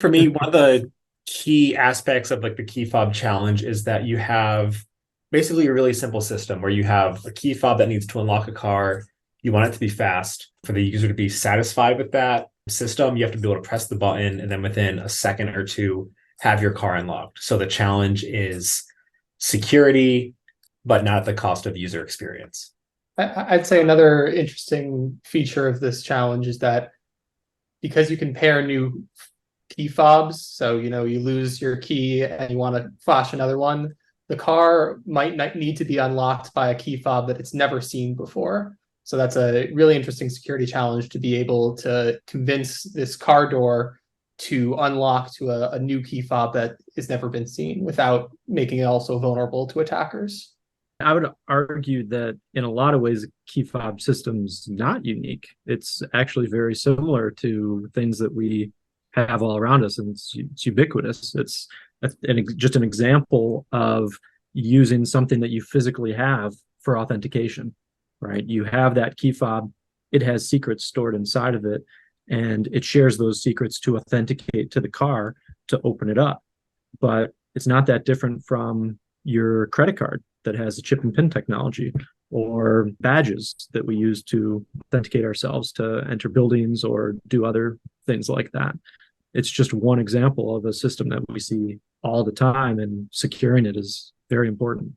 for me, one of the key aspects of like the key fob challenge is that you have basically a really simple system where you have a key fob that needs to unlock a car. You want it to be fast. For the user to be satisfied with that system, you have to be able to press the button and then within a second or two have your car unlocked. So the challenge is security, but not at the cost of user experience. I'd say another interesting feature of this challenge is that because you can pair new key fobs, so you lose your key and you want to flash another one, the car might not need to be unlocked by a key fob that it's never seen before. So that's a really interesting security challenge to be able to convince this car door to unlock to a new key fob that has never been seen without making it also vulnerable to attackers. I would argue that in a lot of ways, key fob system's not unique. It's actually very similar to things that we have all around us, and it's ubiquitous. It's just an example of using something that you physically have for authentication, right? You have that key fob, it has secrets stored inside of it, and it shares those secrets to authenticate to the car to open it up. But it's not that different from your credit card that has a chip and pin technology, or badges that we use to authenticate ourselves to enter buildings or do other things like that. It's just one example of a system that we see all the time, and securing it is very important.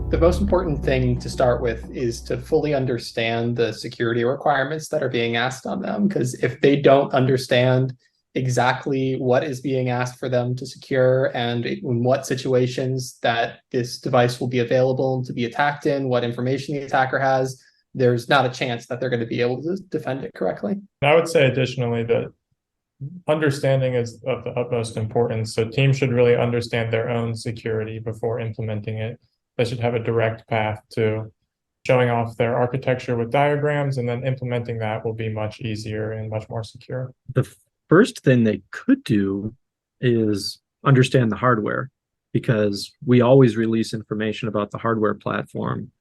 The most important thing to start with is to fully understand the security requirements that are being asked on them, because if they don't understand exactly what is being asked for them to secure and in what situations that this device will be available to be attacked in, what information the attacker has, there's not a chance that they're going to be able to defend it correctly. I would say additionally that understanding is of the utmost importance. So teams should really understand their own security before implementing it. They should have a direct path to showing off their architecture with diagrams, and then implementing that will be much easier and much more secure. The first thing they could do is understand the hardware, because we always release information about the hardware platform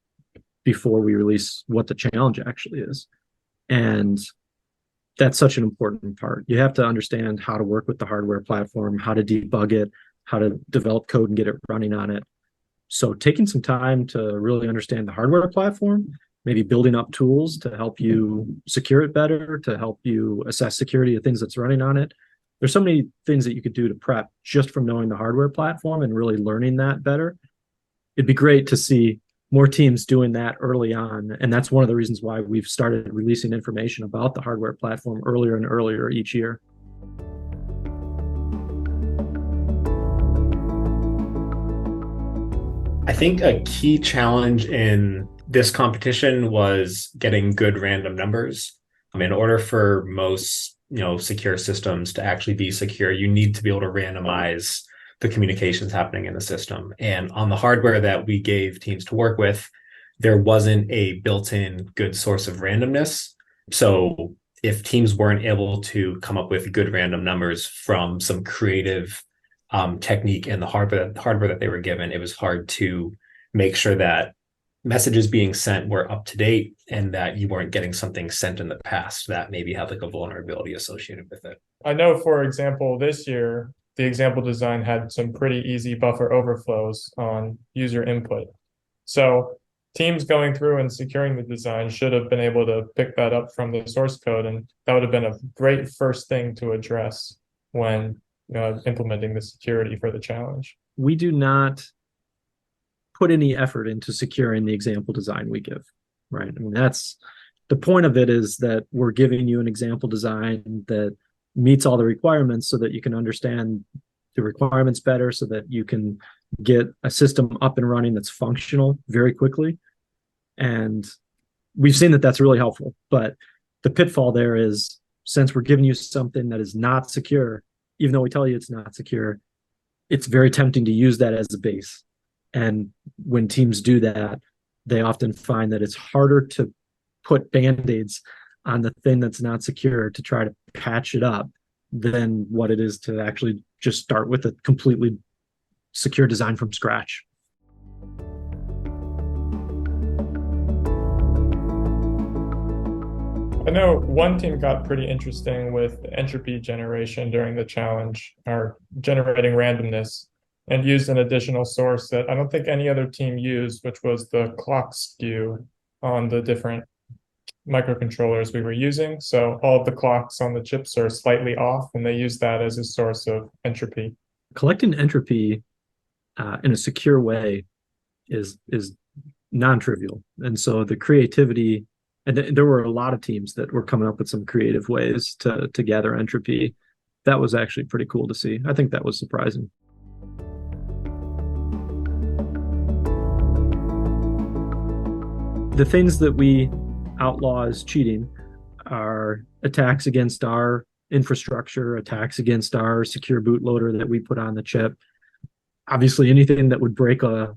before we release what the challenge actually is. And that's such an important part. You have to understand how to work with the hardware platform, how to debug it, how to develop code and get it running on it. So taking some time to really understand the hardware platform, maybe building up tools to help you secure it better, to help you assess security of things that's running on it. There's so many things that you could do to prep just from knowing the hardware platform and really learning that better. It'd be great to see more teams doing that early on. And that's one of the reasons why we've started releasing information about the hardware platform earlier and earlier each year. I think a key challenge in this competition was getting good random numbers. In order for most, secure systems to actually be secure, you need to be able to randomize the communications happening in the system. And on the hardware that we gave teams to work with, there wasn't a built-in good source of randomness. So if teams weren't able to come up with good random numbers from some creative technique in the hardware that they were given, it was hard to make sure that messages being sent were up to date and that you weren't getting something sent in the past that maybe had like a vulnerability associated with it. I know, for example, this year, the example design had some pretty easy buffer overflows on user input. So teams going through and securing the design should have been able to pick that up from the source code, and that would have been a great first thing to address when implementing the security for the challenge. We do not put any effort into securing the example design we give, right? I mean, that's the point of it, is that we're giving you an example design that meets all the requirements so that you can understand the requirements better, so that you can get a system up and running that's functional very quickly. And we've seen that that's really helpful. But the pitfall there is, since we're giving you something that is not secure, even though we tell you it's not secure, it's very tempting to use that as a base. And when teams do that, they often find that it's harder to put band-aids on the thing that's not secure to try to patch it up than what it is to actually just start with a completely secure design from scratch. I know one team got pretty interesting with entropy generation during the challenge, or generating randomness, and used an additional source that I don't think any other team used, which was the clock skew on the different microcontrollers we were using. So all of the clocks on the chips are slightly off, and they use that as a source of entropy. Collecting entropy in a secure way is non-trivial, and so the creativity, and there were a lot of teams that were coming up with some creative ways to gather entropy. That was actually pretty cool to see. I think that was surprising. The things that we outlaw as cheating are attacks against our infrastructure, attacks against our secure bootloader that we put on the chip. Obviously, anything that would break a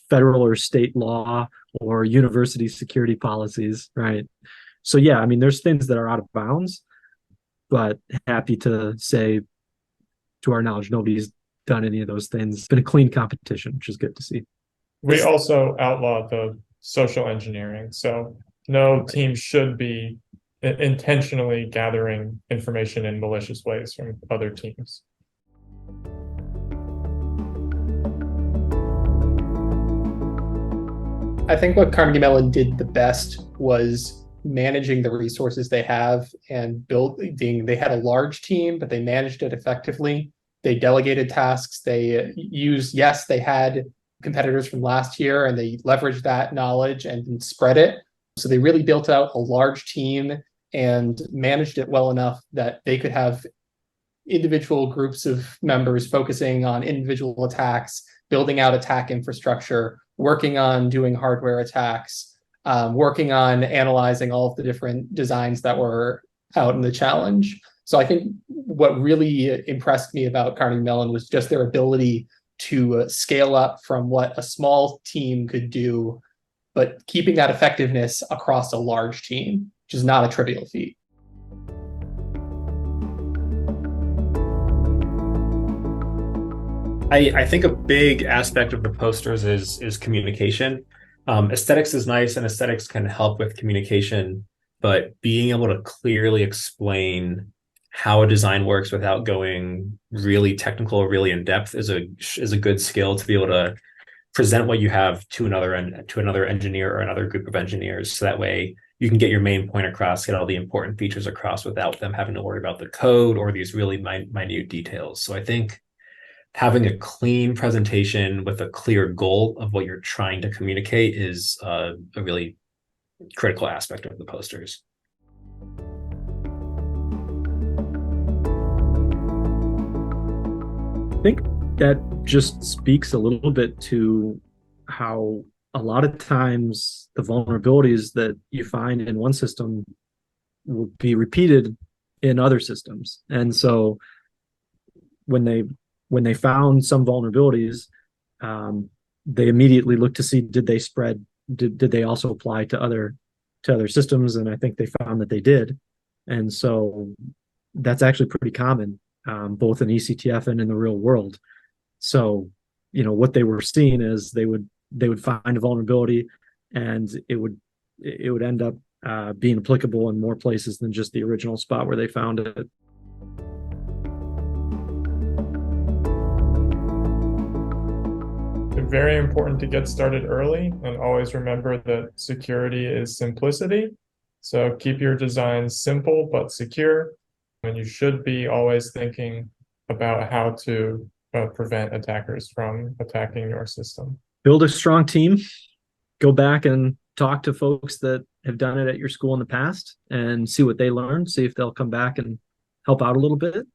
federal or state law or university security policies, right? So yeah, I mean, there's things that are out of bounds, but happy to say, to our knowledge, nobody's done any of those things. It's been a clean competition, which is good to see. We also outlawed the social engineering. So no team should be intentionally gathering information in malicious ways from other teams. I think what Carnegie Mellon did the best was managing the resources they have and building. They had a large team, but they managed it effectively. They delegated tasks. They used, yes, they had competitors from last year, and they leveraged that knowledge and spread it. So they really built out a large team and managed it well enough that they could have individual groups of members focusing on individual attacks, building out attack infrastructure, working on doing hardware attacks, working on analyzing all of the different designs that were out in the challenge. So I think what really impressed me about Carnegie Mellon was just their ability to scale up from what a small team could do, but keeping that effectiveness across a large team, which is not a trivial feat. I think a big aspect of the posters is communication. Aesthetics is nice, and aesthetics can help with communication, but being able to clearly explain how a design works without going really technical or really in depth is a good skill to be able to present what you have to another engineer or another group of engineers. So that way you can get your main point across, get all the important features across without them having to worry about the code or these really minute details. So I think having a clean presentation with a clear goal of what you're trying to communicate is a really critical aspect of the posters. I think that just speaks a little bit to how a lot of times the vulnerabilities that you find in one system will be repeated in other systems. And so when they found some vulnerabilities, they immediately looked to see, did they spread, did they also apply to other systems? And I think they found that they did. And so that's actually pretty common, both in eCTF and in the real world. So, what they were seeing is they would find a vulnerability, and it would end up being applicable in more places than just the original spot where they found it. Very important to get started early, and always remember that security is simplicity. So keep your designs simple but secure, and you should be always thinking about how to prevent attackers from attacking your system. Build a strong team. Go back and talk to folks that have done it at your school in the past and see what they learned, see if they'll come back and help out a little bit.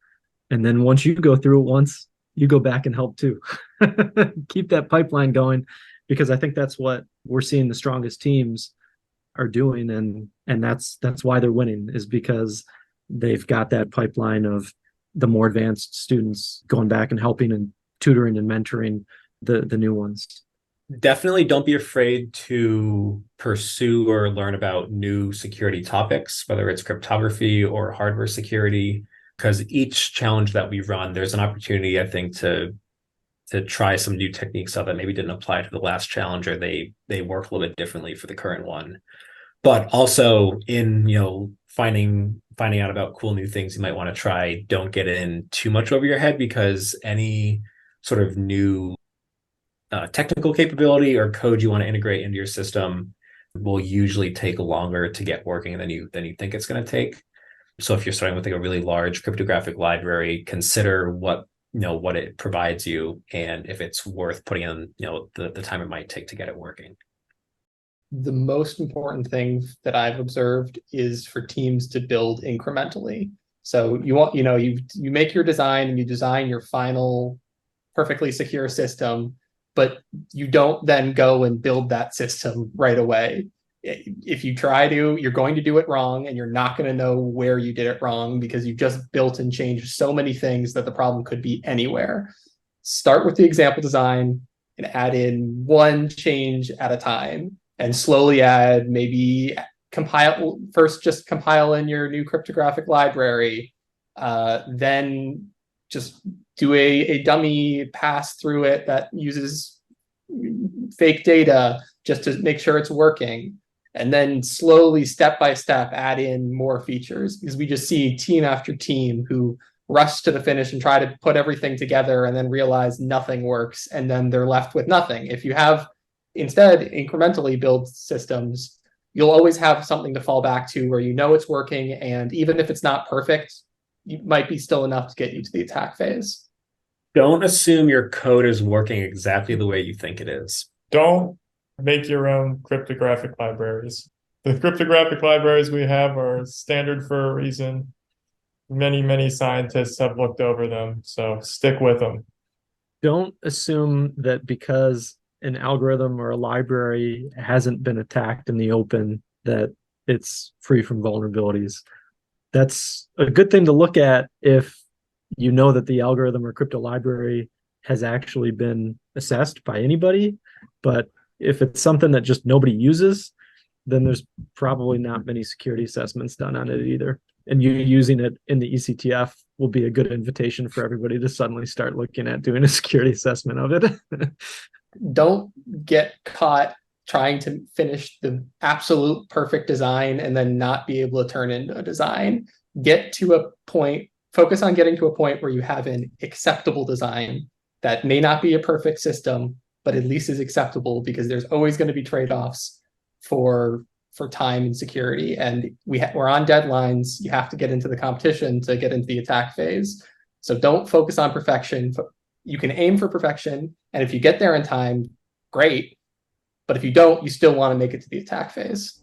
And then once you go through it once, you go back and help too. Keep that pipeline going, because I think that's what we're seeing the strongest teams are doing, and that's why they're winning, is because they've got that pipeline of the more advanced students going back and helping and tutoring and mentoring the new ones. Definitely don't be afraid to pursue or learn about new security topics, whether it's cryptography or hardware security, because each challenge that we run, there's an opportunity, I think, to try some new techniques that maybe didn't apply to the last challenge, or they work a little bit differently for the current one. But also in, finding out about cool new things you might want to try, don't get in too much over your head, because any sort of new technical capability or code you want to integrate into your system will usually take longer to get working than you think it's going to take. So if you're starting with like a really large cryptographic library, consider what it provides you, and if it's worth putting in the time it might take to get it working. The most important thing that I've observed is for teams to build incrementally. So you make your design and you design your final perfectly secure system, but you don't then go and build that system right away. If you try to, you're going to do it wrong, and you're not going to know where you did it wrong because you just built and changed so many things that the problem could be anywhere. Start with the example design and add in one change at a time, and slowly add, maybe just compile in your new cryptographic library, then just do a dummy pass through it that uses fake data just to make sure it's working. And then slowly, step by step, add in more features, because we just see team after team who rush to the finish and try to put everything together and then realize nothing works, and then they're left with nothing. If you have instead incrementally build systems, you'll always have something to fall back to where it's working, and even if it's not perfect, it might be still enough to get you to the attack phase. Don't assume your code is working exactly the way you think it is. Don't make your own cryptographic libraries. The cryptographic libraries we have are standard for a reason. Many scientists have looked over them, so stick with them. Don't assume that because an algorithm or a library hasn't been attacked in the open that it's free from vulnerabilities. That's a good thing to look at if you know that the algorithm or crypto library has actually been assessed by anybody. But if it's something that just nobody uses, then there's probably not many security assessments done on it either. And you using it in the eCTF will be a good invitation for everybody to suddenly start looking at doing a security assessment of it. Don't get caught trying to finish the absolute perfect design and then not be able to turn into a design. Focus on getting to a point where you have an acceptable design that may not be a perfect system, but at least is acceptable, because there's always going to be trade-offs for time and security. And we're on deadlines. You have to get into the competition to get into the attack phase. So don't focus on perfection. You can aim for perfection, and if you get there in time, great. But if you don't, you still want to make it to the attack phase.